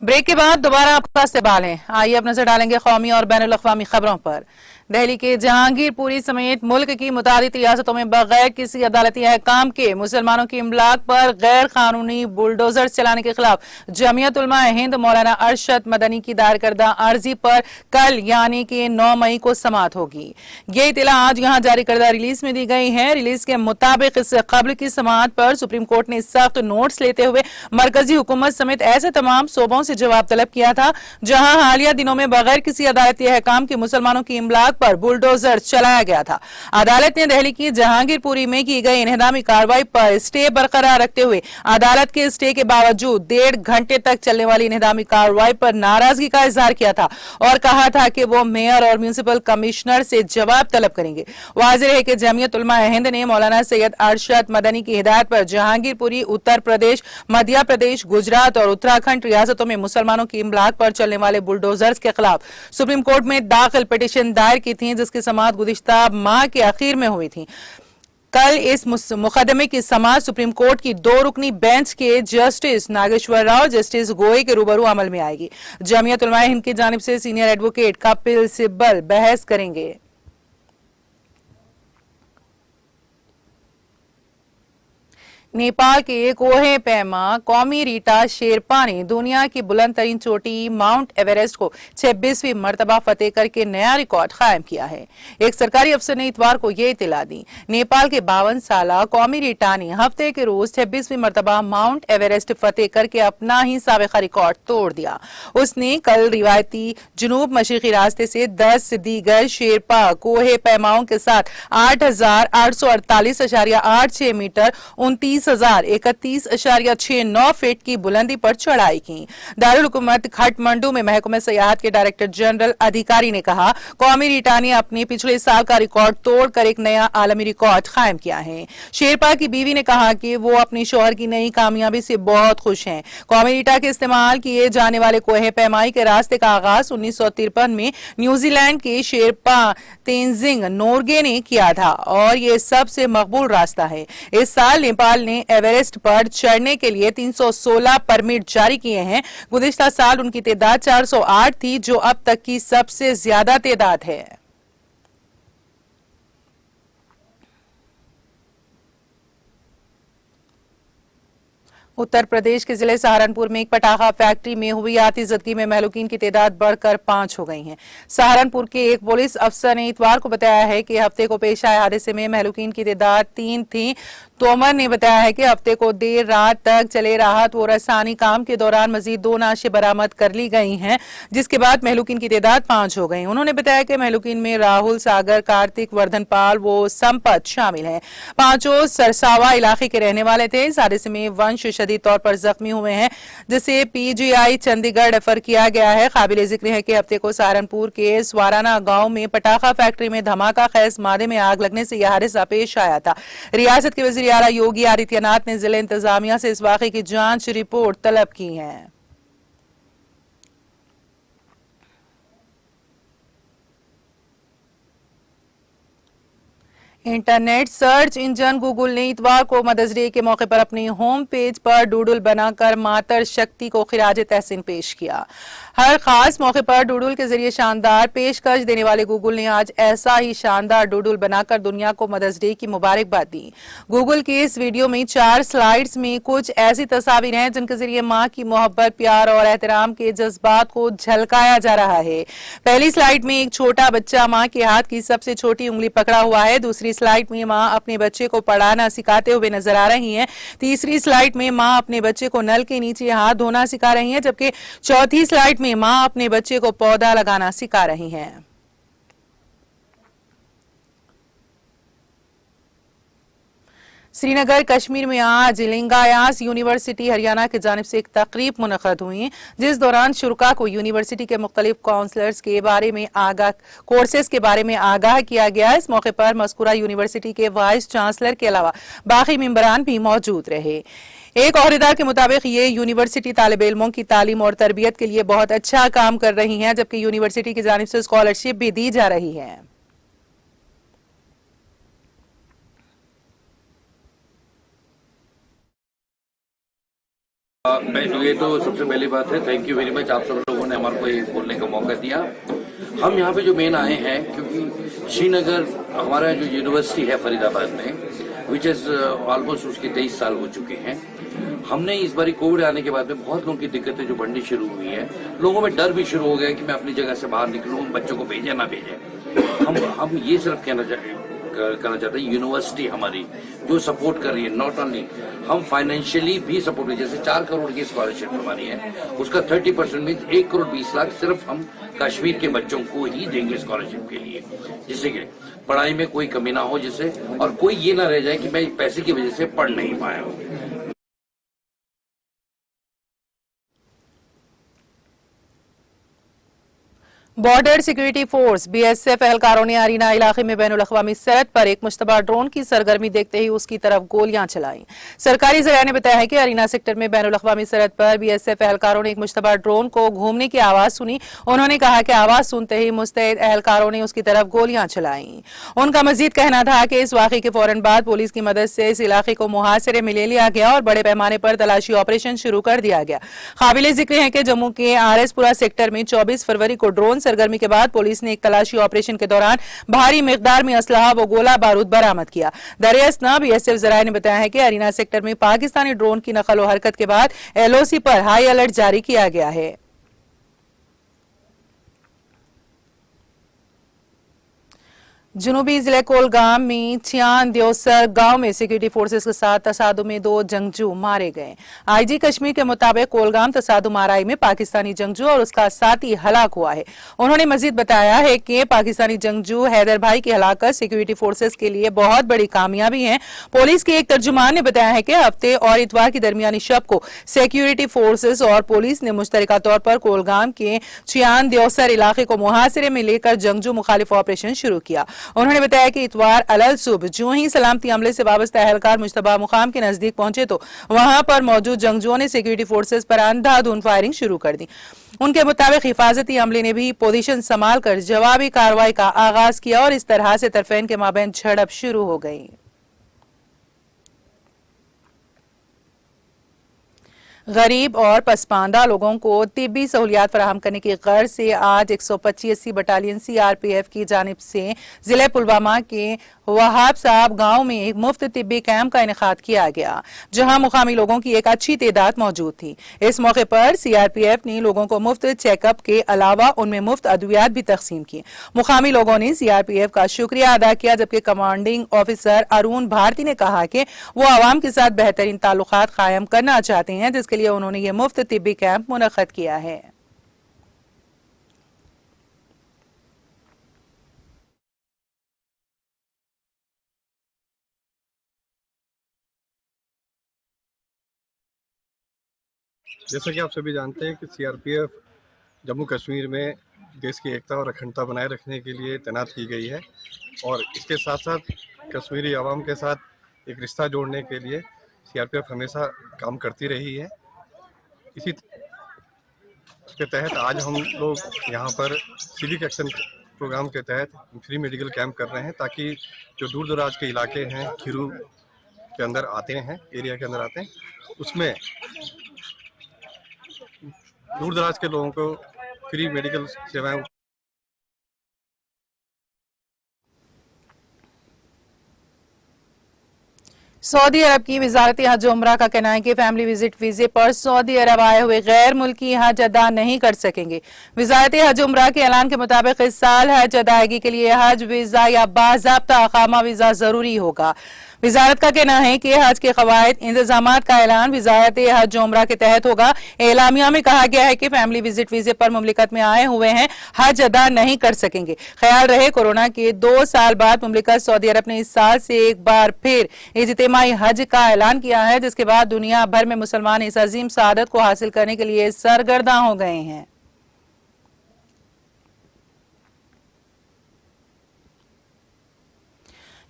Break के बाद दोबारा आपका इस्तेमाल है। आइए अब नजर डालेंगे कौमी और बैनुल अक़वामी खबरों पर। दिल्ली के जहांगीरपुरी समेत मुल्क की मुतादिद रियासतों में बगैर किसी अदालती अहकाम के मुसलमानों की इमलाक पर गैर कानूनी बुलडोजर चलाने के खिलाफ जमीयत उलमा हिंद मौलाना अरशद मदनी की दायर करदा अर्जी पर कल यानी कि 9 मई को समाअत होगी। ये इतला आज यहाँ जारी करदा रिलीज में दी गई है। रिलीज के मुताबिक इससे कबल की समाअत पर सुप्रीम कोर्ट ने सख्त नोट्स लेते हुए मरकजी हुकूमत समेत ऐसे तमाम सूबों से जवाब तलब किया था जहां हालिया दिनों में बगैर किसी अदालती अहकाम के मुसलमानों की इमलाक पर बुलडोजर चलाया गया था। अदालत ने दिल्ली की जहांगीरपुरी में की गई इन्हदामी कार्रवाई पर स्टे बरकरार रखते हुए अदालत के स्टे के बावजूद 1.5 घंटे तक चलने वाली इन्हदामी कार्रवाई पर नाराजगी का इजहार किया था और कहा था कि वो मेयर और म्यूनिसिपल कमिश्नर से जवाब तलब करेंगे। वाज़ेह है कि जमीयत उलमा हिंद ने मौलाना सैयद अरशद मदनी की हिदायत पर जहांगीरपुरी, उत्तर प्रदेश, मध्य प्रदेश, गुजरात और उत्तराखंड रियासतों में मुसलमानों की इमलाक पर चलने वाले बुलडोजर्स के खिलाफ सुप्रीम कोर्ट में दाखिल पिटीशन दायर की थी, जिसकी समाअत गुज़िश्ता माह के आखिर में हुई थी। कल इस मुकदमे की समाअत सुप्रीम कोर्ट की 2 रुकनी बेंच के जस्टिस नागेश्वर राव, जस्टिस गोई के रूबरू अमल में आएगी। जमीयत उलमा हिंद की जानिब से सीनियर एडवोकेट कपिल सिब्बल बहस करेंगे। नेपाल के कोहे पैमा कौमी रीटा शेरपा ने दुनिया की बुलंद तरीन चोटी माउंट एवरेस्ट को 26वीं मरतबा फतेह करके नया रिकॉर्ड कायम किया है। एक सरकारी अफसर ने इतवार को यह इतला दी। नेपाल के 52 साला कौमी रीटा ने हफ्ते के रोज 26वीं मरतबा माउंट एवरेस्ट फतेह करके अपना ही साबिका रिकॉर्ड तोड़ दिया। उसने कल रिवायती जुनूब मशरिकी रास्ते से 10 दीगर शेरपा कोहे पैमाओं के साथ 8,848.86 मीटर 29,031.69 फीट की बुलंदी पर चढ़ाई की। दारुल हुकूमत खटमंडू में महकमे सयाहत के डायरेक्टर जनरल अधिकारी ने कहा, कौमी रीटा ने अपने पिछले साल का रिकॉर्ड तोड़कर एक नया आलमी रिकॉर्ड कायम किया है। शेरपा की बीवी ने कहा कि वो अपनी शौहर की नई कामयाबी से बहुत खुश हैं। कौमी रीटा के इस्तेमाल किए जाने वाले कोहे पैमाई के रास्ते का आगाज 1953 में न्यूजीलैंड के शेरपा तेंजिंग नोर्गे ने किया था और ये सबसे मकबूल रास्ता है। इस साल नेपाल ने एवरेस्ट पर चढ़ने के लिए 316 परमिट जारी किए हैं। गुज़िश्ता साल उनकी तादाद 408 थी, जो अब तक की सबसे ज्यादा तादाद है। उत्तर प्रदेश के जिले सहारनपुर में एक पटाखा फैक्ट्री में हुई आतिशबाजी में महलूकीन की तादाद बढ़कर 5 हो गई है। सहारनपुर के एक पुलिस अफसर ने इतवार को बताया है कि हफ्ते को पेश आए हादसे में महलूकीन की तादाद 3 थी। तोमर ने बताया है कि हफ्ते को देर रात तक चले राहत व रसानी काम के दौरान मजीद 2 नाशें बरामद कर ली गई हैं, जिसके बाद महलूकीन की तादाद 5 हो गई। उन्होंने बताया कि महलूकीन में राहुल, सागर, कार्तिक, वर्धनपाल व संपत शामिल हैं। पांचों सरसावा इलाके के रहने वाले थे। इस हादसे में वंश शदीद तौर पर जख्मी हुए हैं, जिसे पीजीआई चंडीगढ़ रेफर किया गया है। काबिल जिक्र है कि हफ्ते को सहारनपुर के स्वाराना गांव में पटाखा फैक्ट्री में धमाका खेज मादे में आग लगने से यह हादसा पेश आया था। रियासत के वज़ीर आला योगी आदित्यनाथ ने जिला इंतजामिया से इस वाक़े की जांच रिपोर्ट तलब की है। इंटरनेट सर्च इंजन गूगल ने इतवार को मदर्स डे के मौके पर अपनी होम पेज पर डूडल बनाकर मातर शक्ति को खिराज तहसीन पेश किया। हर खास मौके पर डूडल के जरिए शानदार पेशकश देने वाले गूगल ने आज ऐसा ही शानदार डूडल बनाकर दुनिया को मदर्स डे की मुबारकबाद दी। गूगल के इस वीडियो में 4 स्लाइड्स में कुछ ऐसी तस्वीरें हैं जिनके जरिए माँ की मोहब्बत, प्यार और एहतराम के जज्बात को झलकाया जा रहा है। पहली स्लाइड में एक छोटा बच्चा माँ के हाथ की सबसे छोटी उंगली पकड़ा हुआ है। दूसरी स्लाइड में माँ अपने बच्चे को पढ़ाना सिखाते हुए नजर आ रही हैं। तीसरी स्लाइड में माँ अपने बच्चे को नल के नीचे हाथ धोना सिखा रही हैं, जबकि चौथी स्लाइड में माँ अपने बच्चे को पौधा लगाना सिखा रही हैं। श्रीनगर कश्मीर में आज लिंगायास यूनिवर्सिटी हरियाणा की जानिब से एक तकरीब मुनक़द हुई, जिस दौरान शुरका को यूनिवर्सिटी के मुख्तलिफ काउंसलर्स के बारे में कोर्सेज के बारे में आगाह किया गया। इस मौके पर मज़कूरा यूनिवर्सिटी के वाइस चांसलर के अलावा बाकी मेंबरान भी मौजूद रहे। एक ओहदेदार के मुताबिक ये यूनिवर्सिटी तालिब इल्मों की तालीम और तरबियत के लिए बहुत अच्छा काम कर रही है, जबकि यूनिवर्सिटी की जानिब से स्कॉलरशिप भी दी जा रही है। ये तो सबसे पहली बात है, थैंक यू वेरी मच, आप सब लोगों ने हमारे को ये बोलने का मौका दिया। हम यहाँ पे जो मेन आए हैं क्योंकि श्रीनगर हमारा जो यूनिवर्सिटी है फरीदाबाद में, विच इज ऑलमोस्ट उसके 23 साल हो चुके हैं। हमने इस बारी कोविड आने के बाद में बहुत लोगों की दिक्कतें जो बढ़नी शुरू हुई है, लोगों में डर भी शुरू हो गया कि मैं अपनी जगह से बाहर निकलूं, बच्चों को भेजें ना भेजें। हम ये सिर्फ करना चाहते हैं, यूनिवर्सिटी हमारी जो सपोर्ट कर रही है, नॉट ओनली हम फाइनेंशियली भी सपोर्ट करें। जैसे 4 करोड़ की स्कॉलरशिप हमारी है, उसका 30% में 1 करोड़ 20 लाख सिर्फ हम कश्मीर के बच्चों को ही देंगे स्कॉलरशिप के लिए, जिससे कि पढ़ाई में कोई कमी ना हो, जिससे और कोई ये ना रह जाए कि मैं पैसे की वजह से पढ़ नहीं पाया हूँ। बॉर्डर सिक्योरिटी फोर्स बीएसएफ एहलकारों ने अरीना इलाके में बैनुल-अक़वामी सरहद पर एक मुश्तबा ड्रोन की सरगर्मी देखते ही उसकी तरफ गोलियां चलाई। सरकारी ज़राए ने बताया है कि अरीना सेक्टर में बैनुल-अक़वामी सरहद पर बीएसएफ एहलकारों ने एक मुश्तबा ड्रोन को घूमने की आवाज सुनी। उन्होंने कहा कि आवाज सुनते ही मुस्तैद एहलकारों ने उसकी तरफ गोलियां चलाई। उनका मजीद कहना था कि इस वाक़े के फौरन बाद पुलिस की मदद से इस इलाके को मुहासरे में ले लिया गया और बड़े पैमाने पर तलाशी ऑपरेशन शुरू कर दिया गया। काबिले जिक्र है कि जम्मू के आरएसपुरा सेक्टर में 24 फरवरी को ड्रोन सरगर्मी के बाद पुलिस ने एक तलाशी ऑपरेशन के दौरान भारी मिकदार में असलहा व गोला बारूद बरामद किया। दरियास्तना बीएसएफ जराये ने बताया है कि अरीना सेक्टर में पाकिस्तानी ड्रोन की नकल व हरकत के बाद एलओसी पर हाई अलर्ट जारी किया गया है। जनूबी जिले कोलगाम में चियान देवसर गांव में सिक्योरिटी फोर्सेस के साथ तसादुम में 2 जंगजू मारे गए। आईजी कश्मीर के मुताबिक कोलगाम तसादुम आराई में पाकिस्तानी जंगजू और उसका साथी हलाक हुआ है। उन्होंने मजीद बताया है कि पाकिस्तानी जंगजू हैदर भाई की हलाकत सिक्योरिटी फोर्सेस के लिए बहुत बड़ी कामयाबी है। पुलिस के एक तर्जुमान ने बताया है कि हफ्ते और इतवार की दरमियानी शब को सिक्योरिटी फोर्सेस और पुलिस ने मुश्तरका तौर पर कोलगाम के चियान देवसर इलाके को मुहासरे में लेकर जंगजू मुखालिफ ऑपरेशन शुरू किया। उन्होंने बताया कि इतवार अलल सुबह जो ही सलामती अमले से वाबस्ता एहलकार मुश्तबा मुकाम के नजदीक पहुंचे तो वहां पर मौजूद जंगजुओं ने सिक्योरिटी फोर्सेस पर अंधाधुंध फायरिंग शुरू कर दी। उनके मुताबिक हिफाजती अमले ने भी पोजीशन संभाल कर जवाबी कार्रवाई का आगाज किया और इस तरह से तरफेन के माबैन झड़प शुरू हो गई। गरीब और पसमानदा लोगों को तिब्बी सहूलियात फराहम करने की गर्ज से आज 125 बटालियन सीआरपीएफ की जानिब से जिले पुलवामा के वहाब साहब गांव में एक मुफ्त तिब्बी कैंप का इनेकाद किया गया, जहां मुकामी लोगों की एक अच्छी तादाद मौजूद थी। इस मौके पर सीआरपीएफ ने लोगों को मुफ्त चेकअप के अलावा उनमें मुफ्त अद्वियात भी तकसीम की। मुकामी लोगों ने सीआरपीएफ का शुक्रिया अदा किया, जबकि कमांडिंग ऑफिसर अरुण भारती ने कहा कि वो आवाम के साथ बेहतरीन ताल्लुकात कायम करना चाहते हैं, जिसके लिए उन्होंने ये मुफ्त तिब्बी कैंप मुनक्कद किया है। जैसा कि आप सभी जानते हैं कि सीआरपीएफ जम्मू कश्मीर में देश की एकता और अखंडता बनाए रखने के लिए तैनात की गई है और इसके साथ साथ कश्मीरी आवाम के साथ एक रिश्ता जोड़ने के लिए सीआरपीएफ हमेशा काम करती रही है। इसी के तहत आज हम लोग यहाँ पर सिविक एक्शन प्रोग्राम के तहत फ्री मेडिकल कैंप कर रहे हैं, ताकि जो दूर दराज के इलाके हैं, खीरू के अंदर आते हैं, एरिया के अंदर आते हैं, उसमें दूर दराज के लोगों को फ्री मेडिकल सेवाएं। सऊदी अरब की वजारत हज उमरा का कहना है कि फैमिली विजिट वीजे पर सऊदी अरब आए हुए गैर मुल्की हज अदा नहीं कर सकेंगे। वजारत हज उमरा के ऐलान के मुताबिक इस साल हज अदायगी के लिए हज वीजा या बाज़ाब्ता अकामा वीजा जरूरी होगा। वजारत का कहना है कि हज के कवायद इंतजामात का ऐलान वजारत हज उमरा के तहत होगा। एलामिया में कहा गया है कि फैमिली विजिट वीजे पर मुमलिकत में आए हुए हैं हज अदा नहीं कर सकेंगे। ख्याल रहे, कोरोना के 2 साल बाद मुमलिकत सऊदी अरब ने इस साल से एक बार फिर इज्तिमाई हज का ऐलान किया है, जिसके बाद दुनिया भर में मुसलमान इस अजीम सआदत को हासिल करने के लिए सरगर्दा हो गए हैं।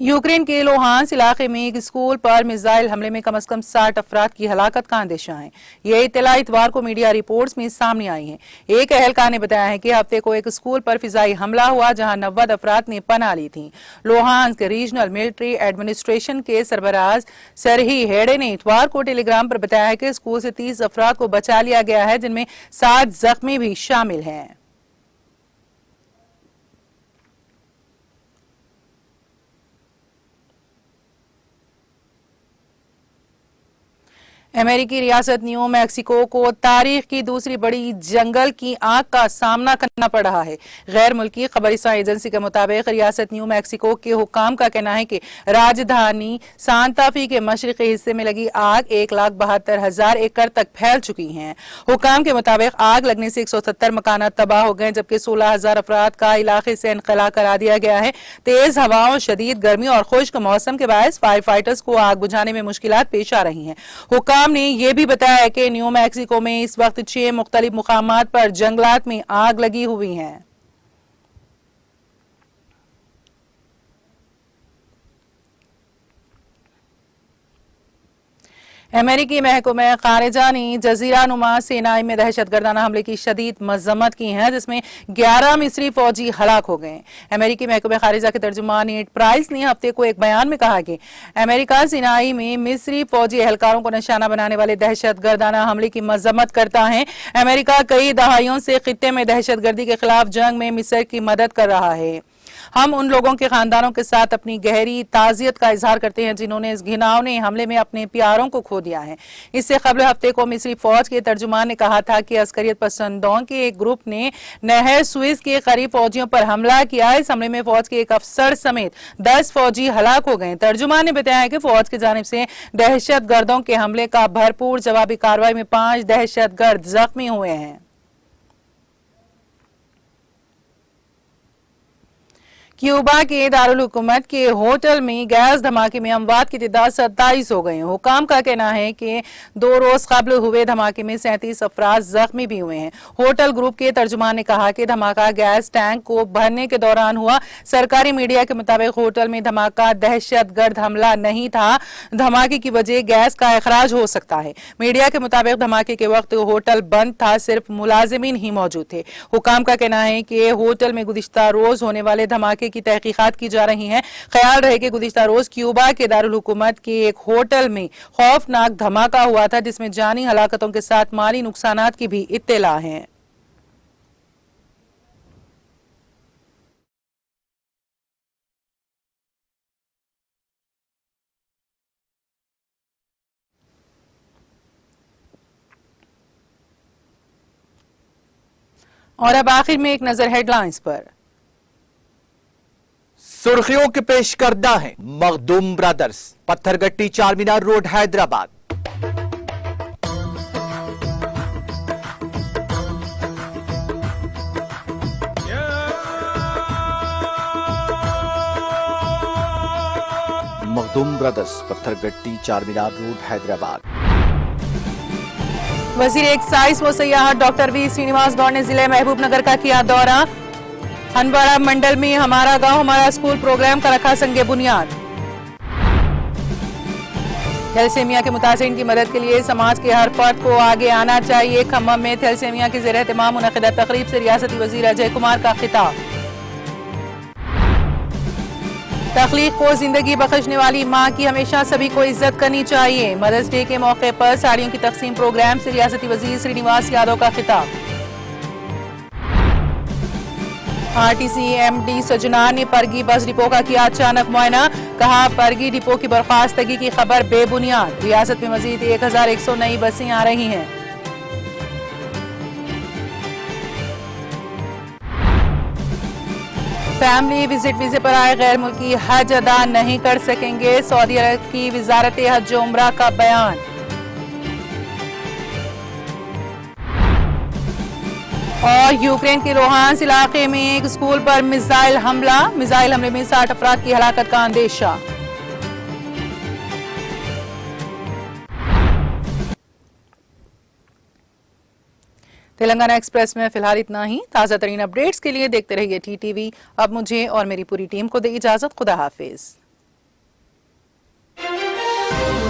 यूक्रेन के लोहांस इलाके में एक स्कूल पर मिसाइल हमले में कम से कम 60 अफराद की हलाकत का अंदेशा है। ये इत्तला इतवार को मीडिया रिपोर्ट्स में सामने आई है। एक अहलकार ने बताया है कि हफ्ते को एक स्कूल पर फिजाई हमला हुआ जहां 90 अफराद ने पनाह ली थी। लोहांस के रीजनल मिलिट्री एडमिनिस्ट्रेशन के सरबराज सरही हेडे ने इतवार को टेलीग्राम पर बताया है कि स्कूल से 30 अफराद को बचा लिया गया है, जिनमें 7 जख्मी भी शामिल हैं। अमेरिकी रियासत न्यू मैक्सिको को तारीख की दूसरी बड़ी जंगल की आग का सामना करना पड़ रहा है। गैर मुल्की खबरसां एजेंसी के मुताबिक रियासत न्यू मैक्सिको के हुकाम का कहना है कि राजधानी सांता फी के मशरकी हिस्से में लगी आग 1,72,000 एकड़ तक फैल चुकी है। हुकाम के मुताबिक आग लगने से 170 मकानात तबाह हो गए, जबकि 16,000 अफराद का इलाके से इनखला करा दिया गया है। तेज हवाओं, शदीद गर्मी और खुश्क मौसम के बायस फायर फाइटर्स को आग बुझाने में मुश्किलात पेश आ रही हैं। हुकाम ने यह भी बताया है कि न्यू मैक्सिको में इस वक्त 6 मुख्तलिफ मुकामात पर जंगलात में आग लगी हुई है। अमेरिकी महकमे खारिजा ने जजीरा नुमा सेनाई में दहशतगर्दाना हमले की शदीद मजम्मत की है, जिसमें 11 मिस्री फौजी हलाक हो गए। अमेरिकी महकमे खारिजा के तर्जुमान नेड प्राइस ने हफ्ते को एक बयान में कहा कि अमेरिका सेनाई में मिस्री फौजी एहलकारों को निशाना बनाने वाले दहशतगर्दाना हमले की मजम्मत करता है। अमेरिका कई दहाइयों से खित्ते में दहशतगर्दी के खिलाफ जंग में मिस्र की मदद कर रहा है। हम उन लोगों के खानदानों के साथ अपनी गहरी ताजियत का इजहार करते हैं जिन्होंने इस घिनौने हमले में अपने प्यारों को खो दिया है। इससे कबल हफ्ते को मिस्री फौज के तर्जुमान ने कहा था कि अस्करियत पसंदों के एक ग्रुप ने नहर स्विस के करीब फौजियों पर हमला किया। इस हमले में फौज के एक अफसर समेत 10 फौजी हलाक हो गए। तर्जुमान ने बताया है कि फौज की जानिब से दहशत गर्दों के हमले का भरपूर जवाबी कार्रवाई में 5 दहशत गर्द जख्मी हुए हैं। क्यूबा के दारुल हुकूमत के होटल में गैस धमाके में अमवात की तादाद 27 हो गए। हुकाम का कहना है कि 2 रोज कबल हुए धमाके में 37 अफराद जख्मी भी हुए हैं। होटल ग्रुप के तर्जुमान ने कहा कि धमाका गैस टैंक को भरने के दौरान हुआ। सरकारी मीडिया के मुताबिक होटल में धमाका दहशतगर्द हमला नहीं था। धमाके की वजह गैस का अखराज हो सकता है। मीडिया के मुताबिक धमाके के वक्त होटल बंद था, सिर्फ मुलाजिमीन ही मौजूद थे। हुकाम का कहना है कि होटल में गुज़िश्ता रोज होने वाले धमाके की तहकीकात की जा रही है। ख्याल रहे कि गुज़िश्ता रोज क्यूबा के दारुल हुकूमत के एक होटल में खौफनाक धमाका हुआ था, जिसमें जानी हलाकतों के साथ माली नुकसानात की भी इत्तला है। और अब आखिर में एक नजर हेडलाइंस पर। सुर्खियों के पेश करदा है Makhdoom brothers, Pathergatti Charminar road Hyderabad. Makhdoom brothers, Pathergatti Charminar road Hyderabad. वजीर एक्साइज व सियाहत डॉक्टर वी श्रीनिवास गौड़ ने जिले महबूबनगर का किया दौरा। हंदवाड़ा मंडल में हमारा गांव हमारा स्कूल प्रोग्राम का रखा संगे बुनियाद। थैलेसीमिया के मुतासिरीन की मदद के लिए समाज के हर फर्द को आगे आना चाहिए। खम्मम में थैलेसीमिया के ज़ेर एहतमाम मुनक़िदा तक़रीब से रियासती वज़ीर अजय कुमार का खिताब। तख्लीक को जिंदगी बख्शने वाली माँ की हमेशा सभी को इज्जत करनी चाहिए। मदर्स डे के मौके पर साड़ियों की तकसीम प्रोग्राम से रियासती वज़ीर श्रीनिवास यादव का खिताब। आरटीसी एमडी सजनार ने परगी बस डिपो का किया अचानक मुआयना। कहा परगी डिपो की बर्खास्तगी की खबर बेबुनियाद। रियासत में मजीद 1100 नई बसें आ रही हैं। फैमिली विजिट वीजे पर आए गैर मुल्की हज अदा नहीं कर सकेंगे। सऊदी अरब की वजारत हज उम्रा का बयान। और यूक्रेन के लोहांस इलाके में एक स्कूल पर मिसाइल हमले में 60 अफराद की हलाकत का अंदेशा। तेलंगाना एक्सप्रेस में फिलहाल इतना ही। ताजा तरीन अपडेट्स के लिए देखते रहिए TTV। अब मुझे और मेरी पूरी टीम को दे इजाजत। खुदा हाफिज। है।